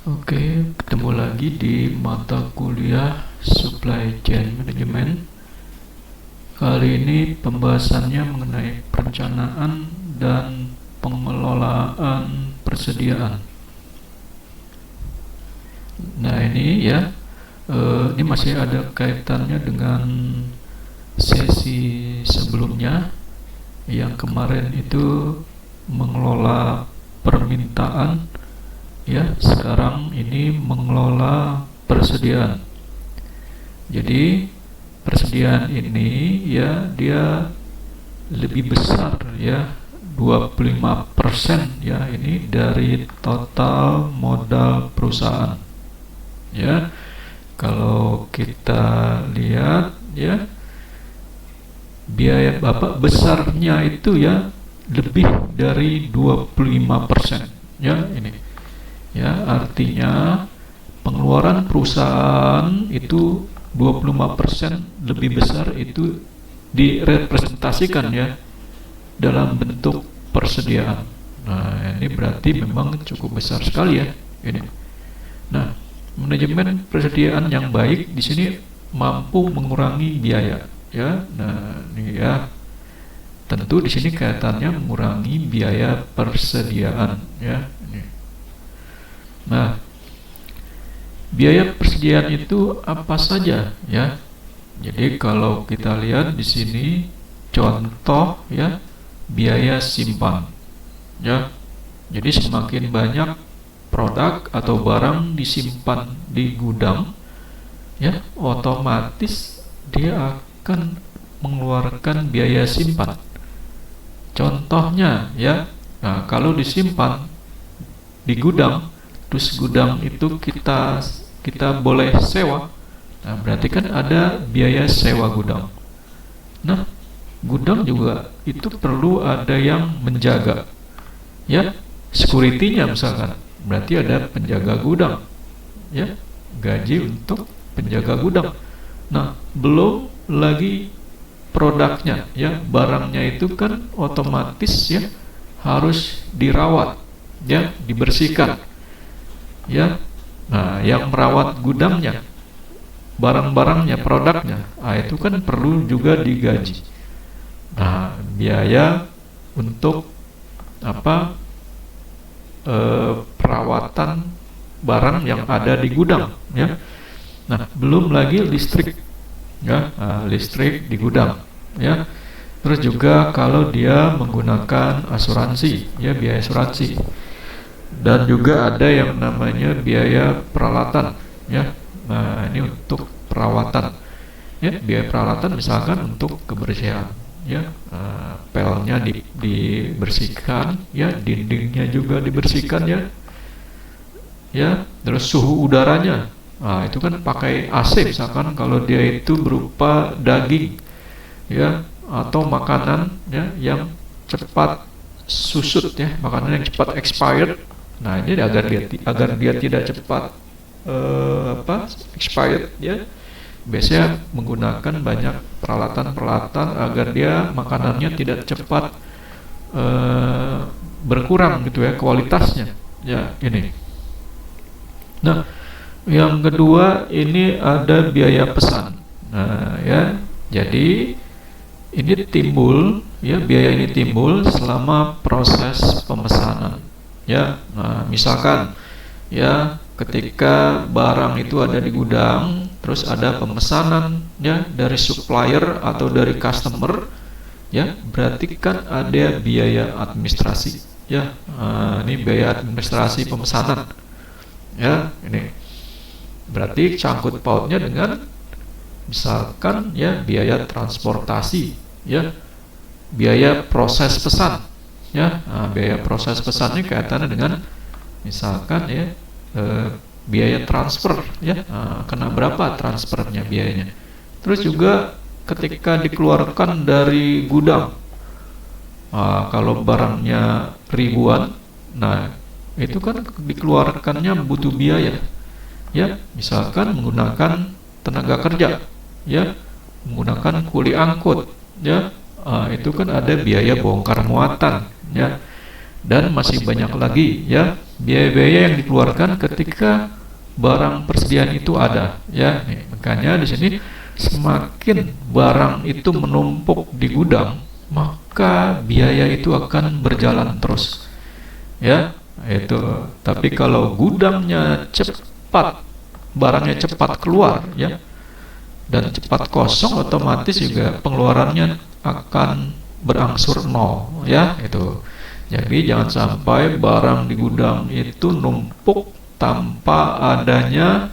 Oke, ketemu lagi di mata kuliah Supply Chain Management. Kali ini pembahasannya mengenai perencanaan dan pengelolaan persediaan. Nah ini ya, ini masih ada kaitannya dengan sesi sebelumnya yang kemarin itu mengelola permintaan. Ya, sekarang ini mengelola persediaan. Jadi persediaan ini ya dia lebih besar ya, 25% ya, ini dari total modal perusahaan. Ya. Kalau kita lihat ya, biaya Bapak besarnya itu ya lebih dari 25% ya ini. Ya, artinya pengeluaran perusahaan itu 25% lebih besar itu direpresentasikan ya dalam bentuk persediaan. Nah, ini berarti memang cukup besar sekali ya ini. Nah, manajemen persediaan yang baik di sini mampu mengurangi biaya ya. Nah, ini ya. Tentu di sini kaitannya mengurangi biaya persediaan ya ini. Nah, biaya persediaan itu apa saja ya? Jadi kalau kita lihat di sini contoh ya, biaya simpan ya. Jadi semakin banyak produk atau barang disimpan di gudang ya, otomatis dia akan mengeluarkan biaya simpan. Contohnya ya, nah kalau disimpan di gudang, terus gudang itu kita boleh sewa. Nah, berarti kan ada biaya sewa gudang. Nah, gudang juga itu perlu ada yang menjaga. Ya, security-nya misalkan. Berarti ada penjaga gudang. Ya, gaji untuk penjaga gudang. Nah, belum lagi produknya ya, barangnya itu kan otomatis ya harus dirawat ya, dibersihkan. Ya, nah yang merawat gudangnya, barang-barangnya, produknya, itu kan perlu juga digaji. Nah, biaya untuk apa? Perawatan barang yang ada di gudang, ya. Nah, belum lagi listrik, ya, listrik di gudang, ya. Terus juga kalau dia menggunakan asuransi, ya, biaya asuransi. Dan juga ada yang namanya biaya peralatan ya. Nah, ini untuk perawatan ya, biaya peralatan misalkan untuk kebersihan ya, pelnya dibersihkan ya, dindingnya juga dibersihkan ya, terus suhu udaranya, nah itu kan pakai AC misalkan kalau dia itu berupa daging ya, atau makanan ya yang cepat susut ya, makanan yang cepat expired. Nah, ini agar dia tidak cepat expired ya. Biasanya menggunakan banyak peralatan-peralatan agar dia makanannya tidak cepat berkurang gitu ya kualitasnya. Ya, ini. Nah, yang kedua ini ada biaya pesan. Nah, ya. Jadi ini timbul ya, biaya ini timbul selama proses pemesanan. Ya, nah misalkan ya ketika barang itu ada di gudang, terus ada pemesanan ya dari supplier atau dari customer, ya berarti kan ada biaya administrasi ya. Nah, ini biaya administrasi pemesanan ya, ini berarti cangkut pautnya dengan misalkan ya biaya transportasi ya, biaya proses pesan ya. Nah, biaya proses pesannya kaitannya dengan misalkan ya biaya transfer ya. Nah, kena berapa transfernya biayanya. Terus juga ketika dikeluarkan dari gudang, kalau barangnya ribuan, nah itu kan dikeluarkannya butuh biaya ya, misalkan menggunakan tenaga kerja ya, menggunakan kuli angkut ya. Itu kan ada biaya bongkar muatan ya. Dan masih banyak lagi ya biaya-biaya yang dikeluarkan ketika barang persediaan itu ada ya. Nih, makanya di sini semakin barang itu menumpuk di gudang, maka biaya itu akan berjalan terus ya. Itu tapi kalau gudangnya cepat, barangnya cepat keluar ya, dan cepat kosong, otomatis juga pengeluarannya akan berangsur nol ya. Itu jadi jangan sampai barang di gudang itu numpuk tanpa adanya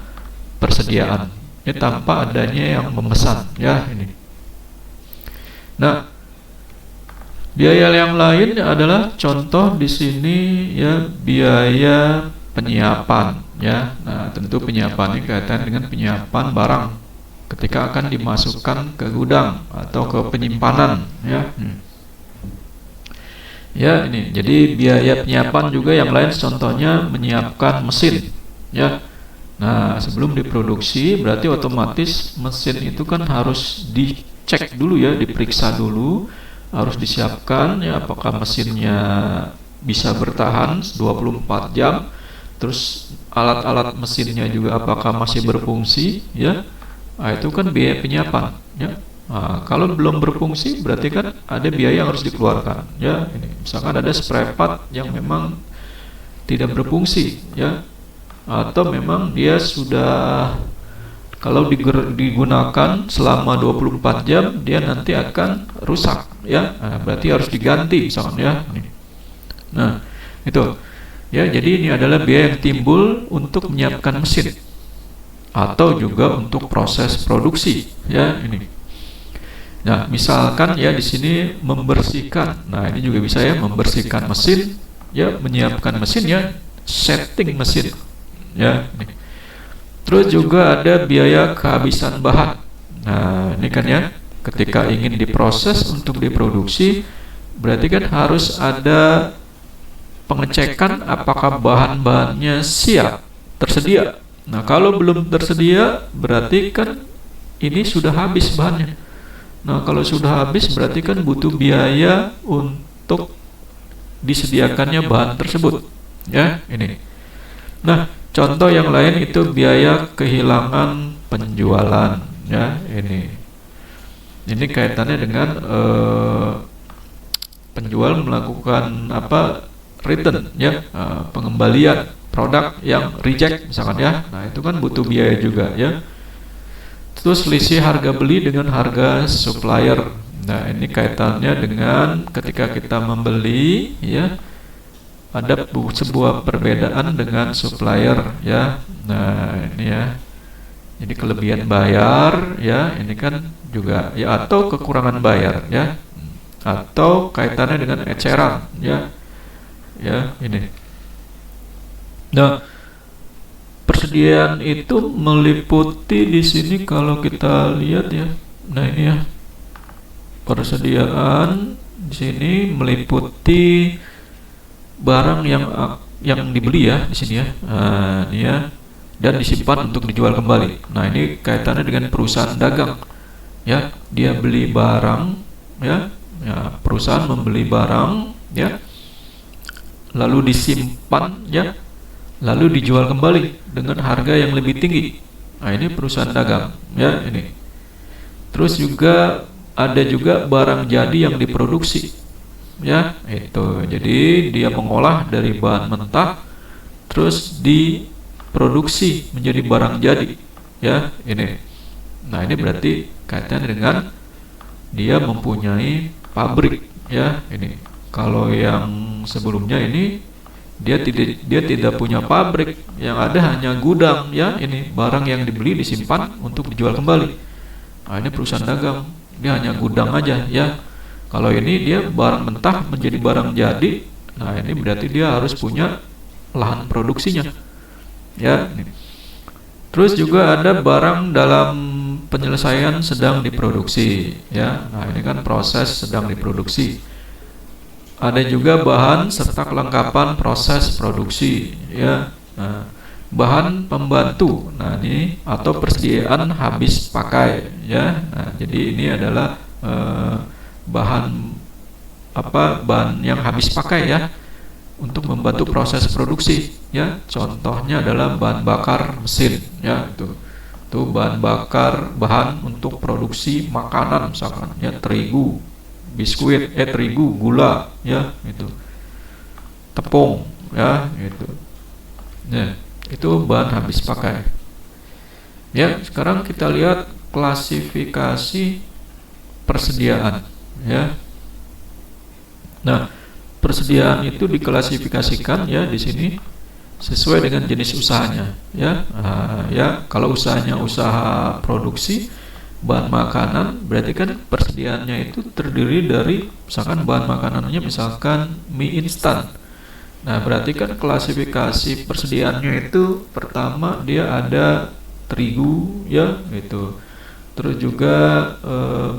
persediaan ya, tanpa adanya yang memesan ya ini. Nah, biaya yang lain adalah contoh di sini ya, biaya penyiapan ya. Nah, tentu penyiapan ini kaitan dengan penyiapan barang ketika akan dimasukkan ke gudang atau ke penyimpanan ya. Ya, ini jadi biaya penyiapan juga yang lain, contohnya menyiapkan mesin ya. Nah, sebelum diproduksi berarti otomatis mesin itu kan harus dicek dulu ya, diperiksa dulu, harus disiapkan ya, apakah mesinnya bisa bertahan 24 jam, terus alat-alat mesinnya juga apakah masih berfungsi ya. Nah, itu kan biaya penyiapan ya. Nah, kalau belum berfungsi berarti kan ada biaya yang harus dikeluarkan ya. Ini misalkan ada spare part yang memang tidak berfungsi ya, atau memang dia sudah, kalau digunakan selama 24 jam dia nanti akan rusak ya. Nah, berarti harus diganti misalkan ya. Nah, itu ya, jadi ini adalah biaya yang timbul untuk menyiapkan mesin atau juga untuk proses produksi ya ini. Nah, misalkan ya di sini membersihkan. Nah, ini juga bisa ya, membersihkan mesin ya, menyiapkan mesin ya, setting mesin ya ini. Terus juga ada biaya kehabisan bahan. Nah, ini kan ya, ketika ingin diproses untuk diproduksi berarti kan harus ada pengecekan apakah bahan-bahannya siap, tersedia. Nah, kalau belum tersedia berarti kan ini sudah habis bahannya. Nah, kalau sudah habis berarti kan butuh biaya untuk disediakannya bahan tersebut ya ini. Nah, contoh yang lain itu biaya kehilangan penjualan ya ini. Ini kaitannya dengan penjual melakukan apa, return ya, pengembalian produk yang reject misalkan ya. Nah, itu kan butuh biaya juga ya. Terus selisih harga beli dengan harga supplier. Nah, ini kaitannya dengan ketika kita membeli ya, ada sebuah perbedaan dengan supplier ya. Nah, ini ya, jadi kelebihan bayar ya, ini kan juga ya, atau kekurangan bayar ya, atau kaitannya dengan eceran ya. Ya, ini. Nah, persediaan itu meliputi di sini kalau kita lihat ya. Nah, ini ya, persediaan di sini meliputi barang yang dibeli ya di sini ya. Nah, ini ya, dan disimpan untuk dijual kembali. Nah, ini kaitannya dengan perusahaan dagang ya. Dia beli barang ya, perusahaan membeli barang ya, lalu disimpan ya, lalu dijual kembali dengan harga yang lebih tinggi. Nah, ini perusahaan dagang ya ini. Terus juga ada juga barang jadi yang diproduksi ya itu. Jadi dia mengolah dari bahan mentah terus diproduksi menjadi barang jadi ya ini. Nah, ini berarti kaitannya dengan dia mempunyai pabrik ya ini. Kalau yang sebelumnya ini dia tidak punya pabrik, yang ada hanya gudang ya ini, barang yang dibeli disimpan untuk dijual kembali. Nah, ini perusahaan dagang, dia hanya gudang aja ya. Kalau ini dia barang mentah menjadi barang jadi. Nah, ini berarti dia harus punya lahan produksinya ya ini. Terus juga ada barang dalam penyelesaian sedang diproduksi ya. Nah, ini kan proses sedang diproduksi. Ada juga bahan serta kelengkapan proses produksi ya. Nah, bahan pembantu. Nah, ini atau persediaan habis pakai ya. Nah, jadi ini adalah bahan yang habis pakai ya. untuk membantu proses produksi, ya. Contohnya adalah bahan bakar mesin, ya, itu bahan bakar, bahan untuk produksi makanan misalkan, ya, terigu, biskuit, terigu, gula, ya, itu tepung, ya, itu. Nah, itu bahan habis pakai. Ya, sekarang kita lihat klasifikasi persediaan, ya. Nah, persediaan itu diklasifikasikan, ya, di sini sesuai dengan jenis usahanya, ya. Ya, kalau usahanya usaha produksi bahan makanan, berarti kan persediaannya itu terdiri dari misalkan bahan makanannya misalkan mie instan. Nah, berarti kan klasifikasi persediaannya itu pertama dia ada terigu, ya, gitu. Terus juga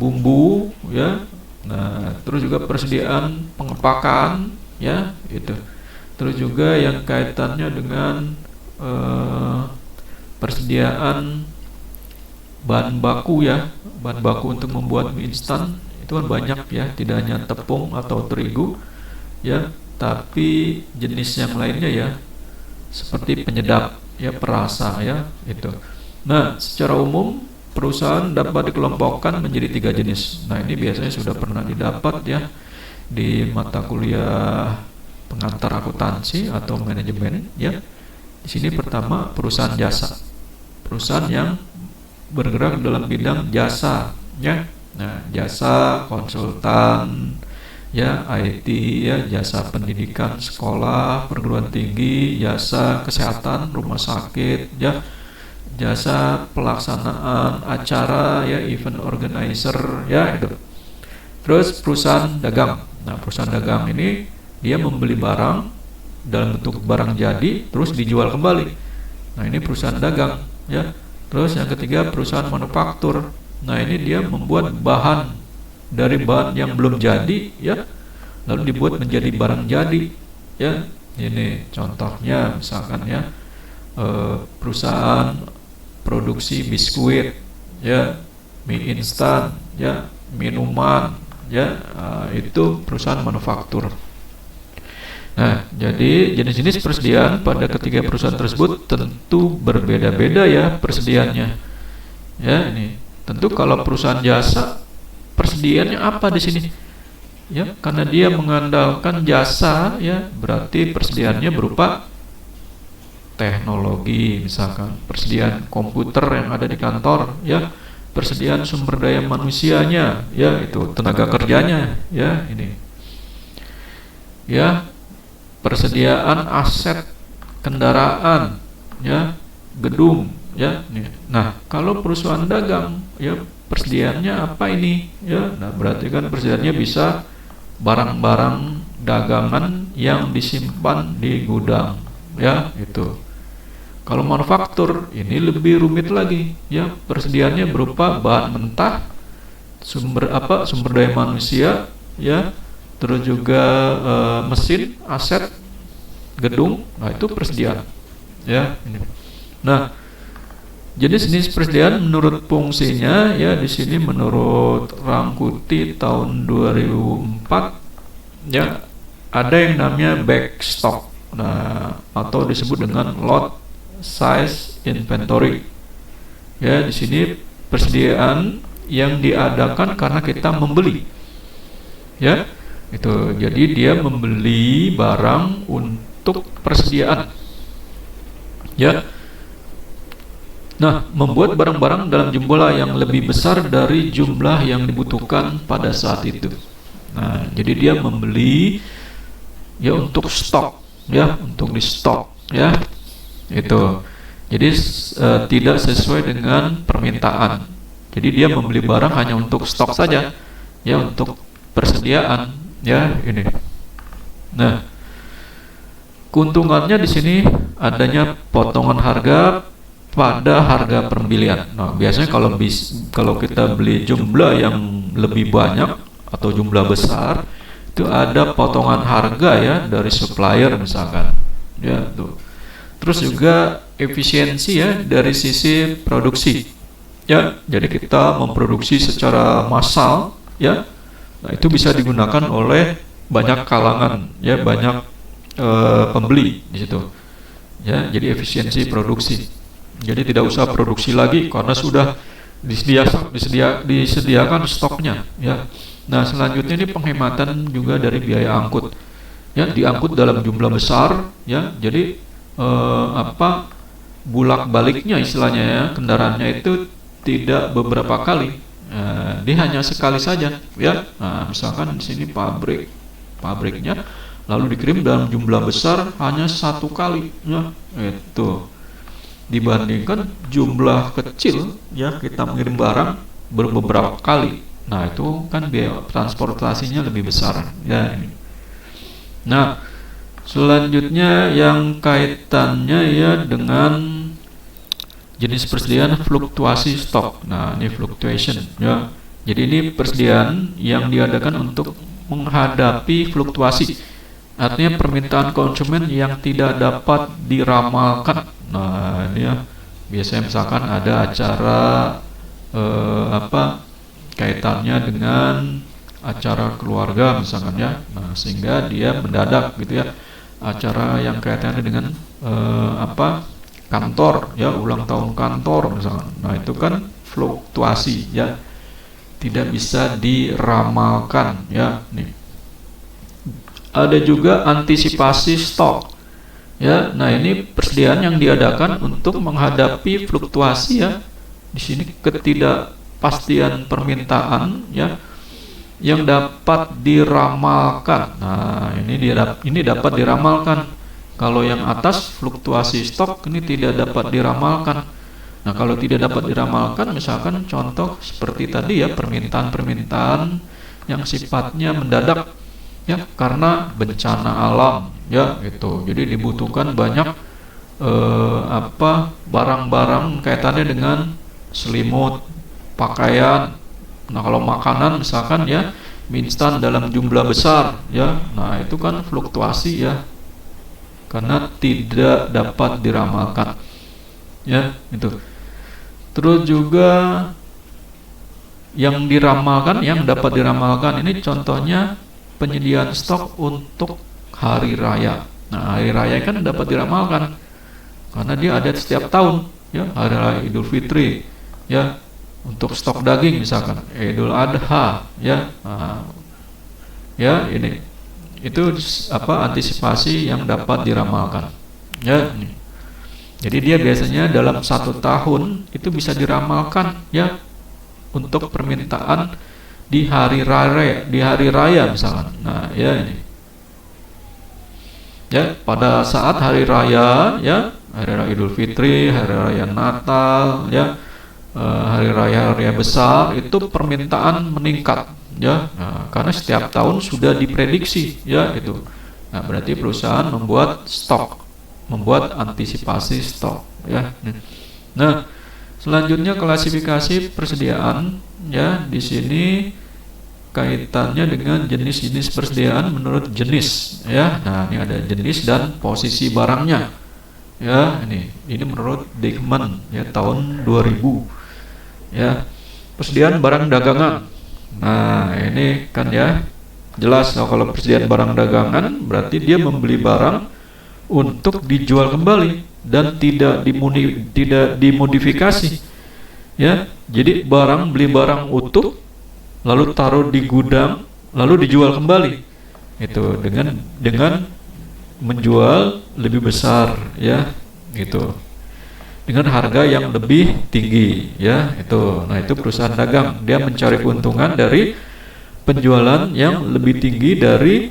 bumbu, ya. Nah, terus juga persediaan pengepakan, ya, itu. Terus juga yang kaitannya dengan persediaan bahan baku, ya, bahan baku untuk membuat mie instan itu kan banyak, ya, tidak hanya tepung atau terigu, ya, tapi jenis yang lainnya, ya, seperti penyedap, ya, perasa, ya, itu. Nah, secara umum perusahaan dapat dikelompokkan menjadi 3 jenis. Nah, ini biasanya sudah pernah didapat, ya, di mata kuliah pengantar akuntansi atau manajemen, ya. Di sini pertama perusahaan jasa, perusahaan yang bergerak dalam bidang jasa, ya. Nah, jasa konsultan, ya, IT, ya, jasa pendidikan, sekolah, perguruan tinggi, jasa kesehatan, rumah sakit, ya, jasa pelaksanaan acara, ya, event organizer, ya, itu. Terus perusahaan dagang. Nah, perusahaan dagang ini dia membeli barang dalam bentuk barang jadi terus dijual kembali. Nah, ini perusahaan dagang, ya. Terus yang ketiga perusahaan manufaktur. Nah, ini dia membuat bahan dari bahan yang belum jadi, ya, lalu dibuat menjadi barang jadi, ya. Ini contohnya misalkan, ya, perusahaan produksi biskuit, ya, mie instan, ya, minuman, ya, itu perusahaan manufaktur. Nah, jadi jenis-jenis persediaan pada ketiga perusahaan tersebut tentu berbeda-beda, ya, persediaannya. Ya, ini tentu kalau perusahaan jasa persediaannya apa di sini? Ya, karena dia mengandalkan jasa, ya, berarti persediaannya berupa teknologi, misalkan persediaan komputer yang ada di kantor, ya, persediaan sumber daya manusianya, ya, itu tenaga kerjanya, ya, ini, ya, persediaan aset kendaraan, ya, gedung, ya. Nah, kalau perusahaan dagang, ya, persediaannya apa ini, ya? Nah, berarti kan persediaannya bisa barang-barang dagangan yang disimpan di gudang, ya, itu. Kalau manufaktur ini lebih rumit lagi, ya, persediaannya berupa bahan mentah, sumber daya manusia, ya, terus juga mesin, aset, gedung. Nah, itu persediaan, ya, ini. Nah, jenis-jenis persediaan menurut fungsinya, ya, di sini menurut Rangkuti tahun 2004, ya, ada yang namanya backstock. Nah, atau disebut dengan lot size inventory. Ya, di sini persediaan yang diadakan karena kita membeli. Ya, itu. Jadi dia membeli barang untuk persediaan. Ya. Nah, membuat barang-barang dalam jumlah yang lebih besar dari jumlah yang dibutuhkan pada saat itu. Nah, jadi dia membeli, ya, untuk stok, ya, untuk di stok, ya. Itu. Jadi tidak sesuai dengan permintaan. Jadi dia membeli barang hanya untuk stok saja, ya, untuk persediaan, ya, ini. Nah, keuntungannya di sini adanya potongan harga pada harga pembelian. Nah, biasanya kalau kita beli jumlah yang lebih banyak atau jumlah besar, itu ada potongan harga, ya, dari supplier misalkan, ya, tuh. Terus juga efisiensi, ya, dari sisi produksi, ya. Jadi kita memproduksi secara massal, ya. Nah, itu bisa digunakan oleh banyak kalangan, ya, banyak pembeli di situ. Ya, jadi efisiensi produksi. Jadi tidak usah produksi lagi karena sudah disediakan stoknya. Ya. Nah, selanjutnya ini penghematan juga dari biaya angkut. Ya, diangkut dalam jumlah besar. Ya, jadi bulak baliknya istilahnya ya, kendaraannya itu tidak beberapa kali. Dia hanya sekali saja. Ya, misalkan di sini pabriknya lalu dikirim dalam jumlah besar hanya satu kali, ya itu dibandingkan jumlah kecil ya kita mengirim barang beberapa kali. Nah itu kan biaya transportasinya lebih besar ya ini. Nah selanjutnya yang kaitannya ya dengan jenis persediaan fluktuasi stok. Nah ini fluctuation ya. Jadi ini persediaan yang diadakan untuk menghadapi fluktuasi. Artinya permintaan konsumen yang tidak dapat diramalkan. Nah, ini ya biasanya misalkan ada acara kaitannya dengan acara keluarga misalkan ya. Nah, sehingga dia mendadak gitu ya. Acara yang kaitannya dengan kantor ya, ulang tahun kantor misalkan. Nah, itu kan fluktuasi ya. Tidak bisa diramalkan ya, nih. Ada juga antisipasi stok. Ya, nah ini persediaan yang diadakan untuk menghadapi fluktuasi ya. Di sini ketidakpastian permintaan ya yang dapat diramalkan. Nah, ini dapat diramalkan. Kalau yang atas fluktuasi stok ini tidak dapat diramalkan. Nah, kalau tidak dapat diramalkan misalkan contoh seperti tadi ya, permintaan-permintaan yang sifatnya mendadak ya karena bencana alam ya itu. Jadi dibutuhkan banyak barang-barang kaitannya dengan selimut, pakaian. Nah kalau makanan misalkan ya mie instan dalam jumlah besar ya. Nah itu kan fluktuasi ya karena tidak dapat diramalkan ya itu. Terus juga yang diramalkan, yang dapat diramalkan ini contohnya penyediaan stok untuk hari raya. Nah, hari raya kan dapat diramalkan karena dia ada setiap tahun, ya, hari raya Idul Fitri, ya, untuk stok daging misalkan, Idul Adha, ya, ya ini, itu antisipasi yang dapat diramalkan, ya. Ini. Jadi dia biasanya dalam 1 tahun itu bisa diramalkan, ya, untuk permintaan di hari raya misalkan. Nah ya ini ya pada saat hari raya ya, hari raya Idul Fitri, hari raya Natal ya, hari raya besar itu permintaan meningkat ya. Nah, karena setiap tahun sudah diprediksi ya itu. Nah berarti perusahaan membuat antisipasi stok ya. Nah selanjutnya klasifikasi persediaan ya, di sini kaitannya dengan jenis-jenis persediaan menurut jenis ya. Nah, ini ada jenis dan posisi barangnya. Ya, ini menurut Dickman ya tahun 2000. Ya. Persediaan barang dagangan. Nah, ini kan ya jelas kalau persediaan barang dagangan berarti dia membeli barang untuk dijual kembali dan tidak dimodifikasi ya. Jadi beli barang utuh lalu taruh di gudang lalu dijual kembali itu dengan menjual lebih besar ya gitu, dengan harga yang lebih tinggi ya itu. Nah itu perusahaan dagang, dia mencari keuntungan dari penjualan yang lebih tinggi dari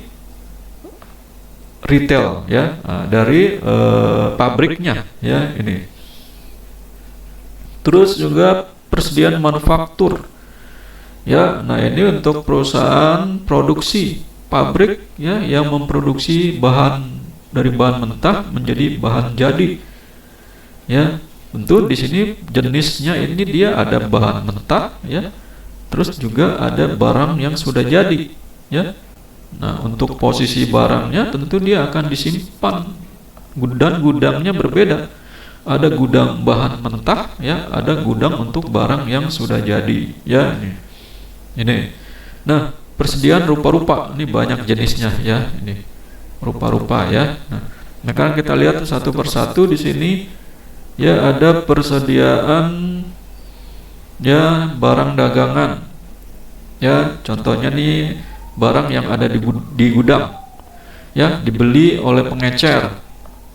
retail ya, dari pabriknya ya ini. Terus juga persediaan manufaktur ya. Nah ini untuk perusahaan produksi, pabrik ya yang memproduksi bahan dari bahan mentah menjadi bahan jadi ya. Tentu di sini jenisnya ini dia ada bahan mentah ya, terus juga ada barang yang sudah jadi ya. Nah untuk posisi barangnya tentu dia akan disimpan dan gudangnya berbeda. Ada gudang bahan mentah ya, ada gudang untuk barang yang sudah jadi ya ini. Nah persediaan rupa-rupa ini banyak jenisnya ya ini. rupa-rupa ya. Nah, kan kita lihat satu persatu di sini ya, ada persediaan ya barang dagangan. Ya, contohnya nih barang yang ada di gudang ya, dibeli oleh pengecer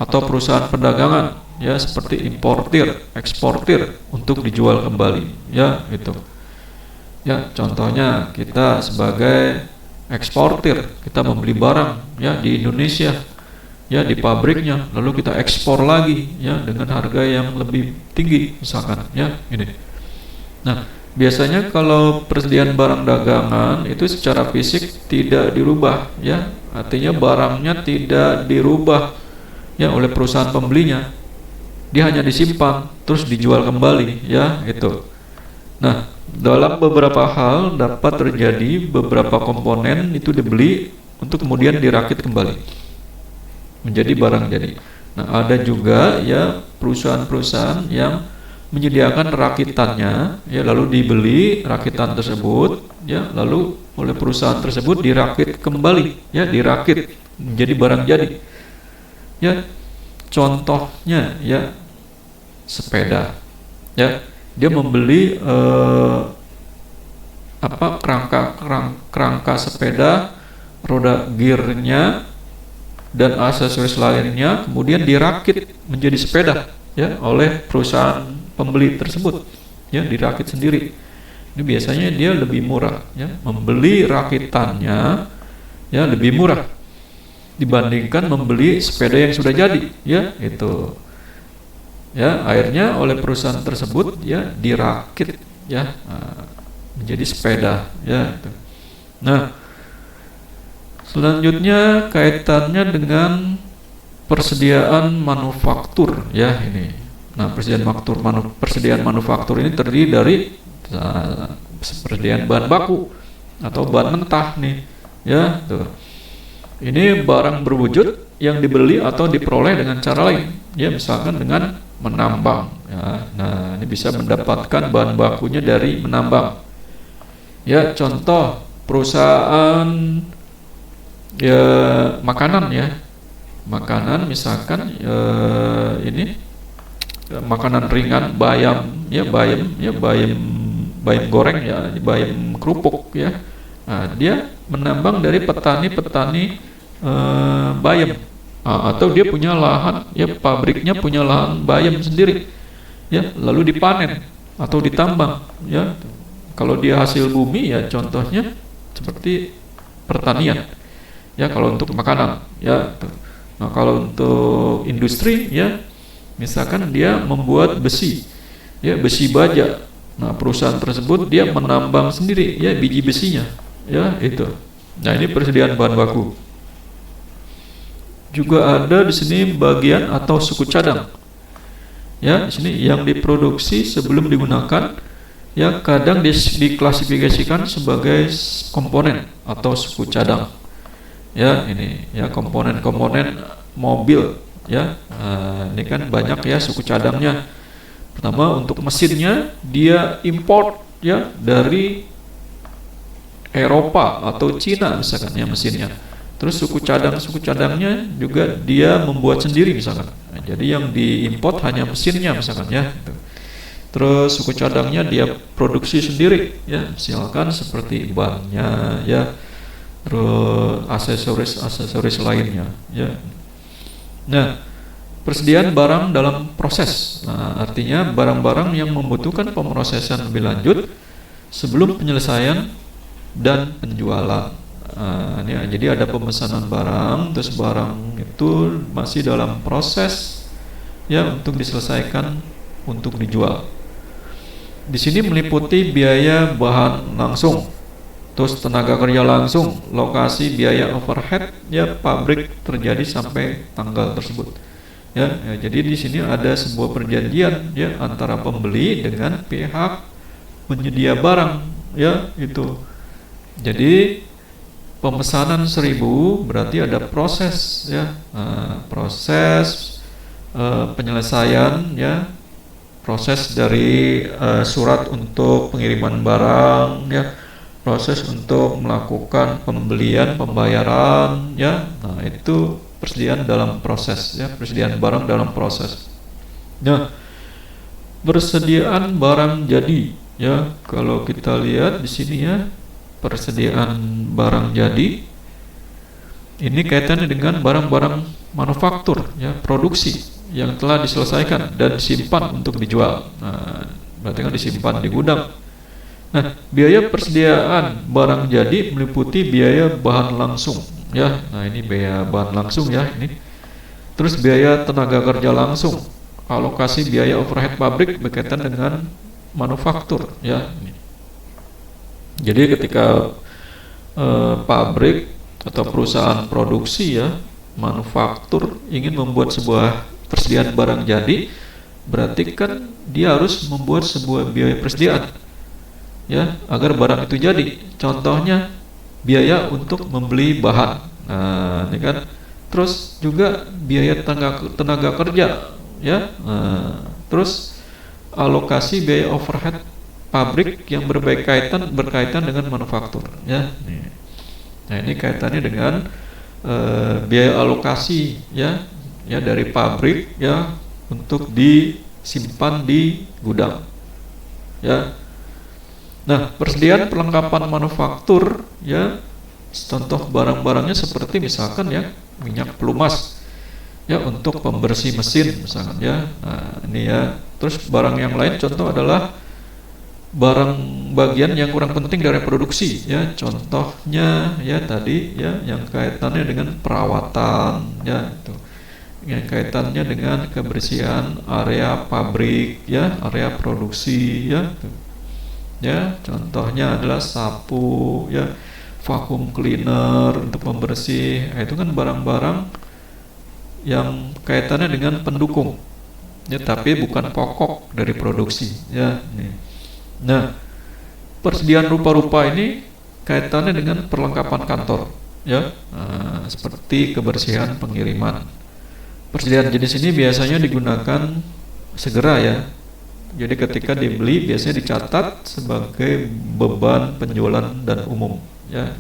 atau perusahaan perdagangan ya, seperti importir, eksportir untuk dijual kembali ya, itu. Ya, contohnya kita sebagai eksportir, kita membeli barang ya di Indonesia ya, di pabriknya, lalu kita ekspor lagi ya dengan harga yang lebih tinggi misalkan ya, ini. Nah, biasanya kalau persediaan barang dagangan itu secara fisik tidak dirubah ya, artinya barangnya tidak dirubah ya oleh perusahaan pembelinya, dia hanya disimpan terus dijual kembali ya, itu. Nah, dalam beberapa hal dapat terjadi beberapa komponen itu dibeli untuk kemudian dirakit kembali menjadi barang jadi. Nah, ada juga ya perusahaan-perusahaan yang menyediakan rakitannya ya, lalu dibeli rakitan tersebut ya, lalu oleh perusahaan tersebut dirakit kembali ya, dirakit menjadi barang jadi ya. Contohnya ya sepeda ya, dia membeli kerangka sepeda, roda gearnya dan aksesoris lainnya, kemudian dirakit menjadi sepeda ya oleh perusahaan pembeli tersebut ya, dirakit sendiri. Ini biasanya dia lebih murah ya, membeli rakitannya ya lebih murah dibandingkan membeli sepeda yang sudah jadi ya, itu. Ya, akhirnya oleh perusahaan tersebut ya dirakit ya menjadi sepeda ya, itu. Nah, selanjutnya kaitannya dengan persediaan manufaktur ya, ini. Nah, persediaan manufaktur ini terdiri dari persediaan bahan baku atau bahan mentah nih ya, tuh. Ini barang berwujud yang dibeli atau diperoleh dengan cara lain ya, misalkan dengan menambang ya. Nah, ini bisa mendapatkan bahan bakunya dari menambang ya. Contoh perusahaan ya makanan ya, makanan misalkan ini makanan ringan, bayam goreng ya, bayam kerupuk ya. Nah, dia menambang dari petani-petani bayam, atau dia punya lahan ya, pabriknya punya lahan bayam sendiri ya, lalu dipanen atau ditambang ya. Kalau dia hasil bumi ya, contohnya seperti pertanian ya, kalau untuk makanan ya. Nah, kalau untuk industri ya, misalkan dia membuat besi ya, besi baja. Nah, perusahaan tersebut dia menambang sendiri ya biji besinya ya, itu. Nah, ini persediaan bahan baku. Juga ada di sini bagian atau suku cadang ya, di sini yang diproduksi sebelum digunakan ya, kadang diklasifikasikan sebagai komponen atau suku cadang ya, ini ya, komponen-komponen mobil ya. Ini kan banyak ya suku cadangnya. Pertama, untuk mesinnya dia import ya dari Eropa atau Cina misalkan ya mesinnya. Terus suku cadangnya juga dia membuat sendiri misalkan. Nah, jadi yang diimport hanya mesinnya misalkan ya, gitu. Terus suku cadangnya dia produksi sendiri ya, misalkan seperti bannya ya, terus aksesoris lainnya ya. Nah, persediaan barang dalam proses. Nah, artinya barang-barang yang membutuhkan pemrosesan lebih lanjut sebelum penyelesaian dan penjualan. Ini, jadi ada pemesanan barang, terus barang itu masih dalam proses ya untuk diselesaikan untuk dijual. Di sini meliputi biaya bahan langsung, terus tenaga kerja langsung, lokasi, biaya overhead ya pabrik terjadi sampai tanggal tersebut. Ya, jadi di sini ada sebuah perjanjian ya antara pembeli dengan pihak penyedia barang ya, itu. Jadi pemesanan 1000 berarti ada proses ya, proses penyelesaian ya, proses dari surat untuk pengiriman barang ya, proses untuk melakukan pembelian, pembayaran, ya. Nah, itu persediaan dalam proses, ya, persediaan barang dalam proses. Nah, persediaan barang jadi, ya, kalau kita lihat di sini ya, persediaan barang jadi ini kaitannya dengan barang-barang manufaktur, ya, produksi yang telah diselesaikan dan disimpan untuk dijual. Nah, berarti kan disimpan di gudang. Nah, biaya persediaan barang jadi meliputi biaya bahan langsung, ya. Nah, ini biaya bahan langsung, ya, ini. Terus biaya tenaga kerja langsung, alokasi biaya overhead pabrik berkaitan dengan manufaktur, ya. Jadi ketika pabrik atau perusahaan produksi, ya, manufaktur ingin membuat sebuah persediaan barang jadi, berarti kan dia harus membuat sebuah biaya persediaan, ya, agar barang itu jadi. Contohnya biaya untuk membeli bahan. Nah, ini kan. Terus juga biaya tenaga kerja, ya. Nah, terus alokasi biaya overhead pabrik yang berkaitan dengan manufaktur, ya. Nah, ini kaitannya dengan biaya alokasi, ya, ya, dari pabrik, ya, untuk disimpan di gudang, ya. Nah, persediaan perlengkapan manufaktur, ya, contoh barang-barangnya seperti misalkan, ya, minyak pelumas, ya, untuk pembersih mesin misalkan, ya. Nah, ini, ya. Terus barang yang lain contoh adalah barang bagian yang kurang penting dari produksi, ya. Contohnya, ya, tadi, ya, yang kaitannya dengan perawatan, ya, itu. Yang kaitannya dengan kebersihan area pabrik, ya, area produksi, ya. Itu. Ya, contohnya adalah sapu, ya, vacuum cleaner untuk pembersih. Nah, itu kan barang-barang yang kaitannya dengan pendukung, ya, tapi bukan pokok dari produksi, ya. Nah, persediaan rupa-rupa ini kaitannya dengan perlengkapan kantor, ya. Nah, seperti kebersihan pengiriman. Persediaan jenis ini biasanya digunakan segera, ya. Jadi ketika dibeli biasanya dicatat sebagai beban penjualan dan umum, ya.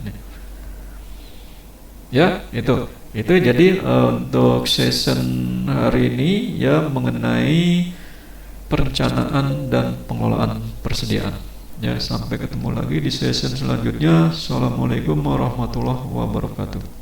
Ya, itu jadi untuk session hari ini, ya, mengenai perencanaan dan pengelolaan persediaan, ya. Sampai ketemu lagi di session selanjutnya. Assalamualaikum warahmatullahi wabarakatuh.